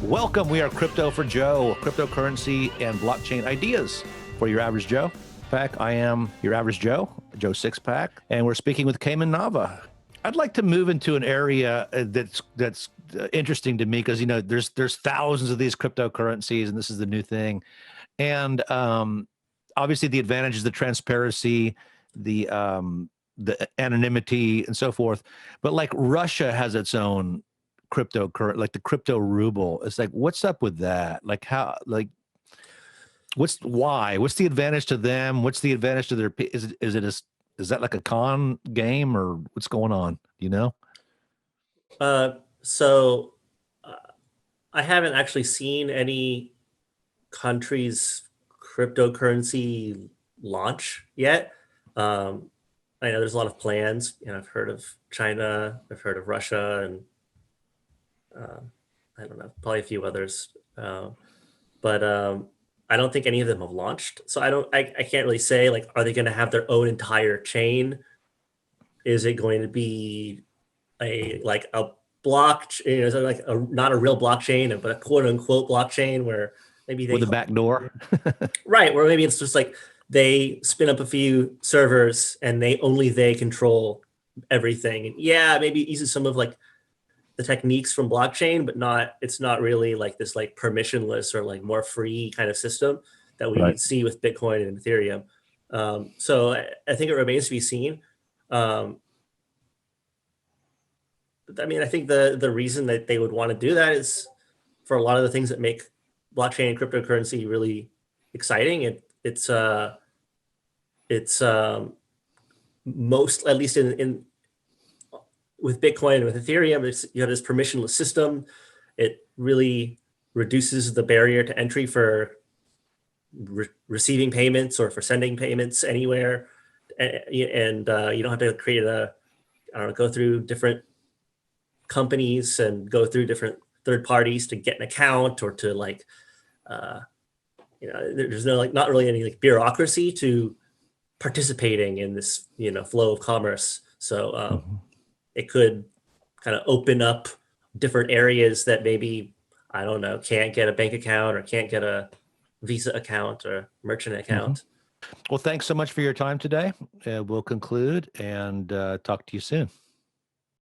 Welcome. We are Crypto for Joe, cryptocurrency and blockchain ideas for your average Joe. Pack. I am your average Joe, Joe Sixpack, and we're speaking with Cayman Nava. I'd like to move into an area that's interesting to me because there's thousands of these cryptocurrencies, and this is the new thing. And obviously, the advantage is the transparency, the anonymity, and so forth. But like Russia has its own cryptocurrency, like the crypto ruble. It's like, what's up with that? Like how, like, what's the advantage to them? What's the advantage to their, is that like a con game or what's going on? You know? So I haven't actually seen any country's cryptocurrency launch yet. I know there's a lot of plans. I've heard of China, I've heard of Russia, and I don't know, probably a few others. But I don't think any of them have launched. So I can't really say, like, are they going to have their own entire chain? Is it going to be a block, is it like not a real blockchain, but a quote unquote blockchain where maybe they With a back door? right, where maybe it's just like they spin up a few servers and they control everything. And yeah, maybe it uses some of like the techniques from blockchain, but it's not really like this like permissionless or like more free kind of system that we Right. see with Bitcoin and Ethereum. So I think it remains to be seen. I mean, I think the reason that they would want to do that is for a lot of the things that make blockchain and cryptocurrency really exciting. It's most, at least in with Bitcoin and with Ethereum, you have this permissionless system. It really reduces the barrier to entry for receiving payments or for sending payments anywhere, and you don't have to create go through different companies and go through different third parties to get an account or to like, there's no like not really any like bureaucracy to participating in this flow of commerce. So it could kind of open up different areas that maybe, I don't know, can't get a bank account or can't get a Visa account or merchant account. Well, thanks so much for your time today. We'll conclude and talk to you soon.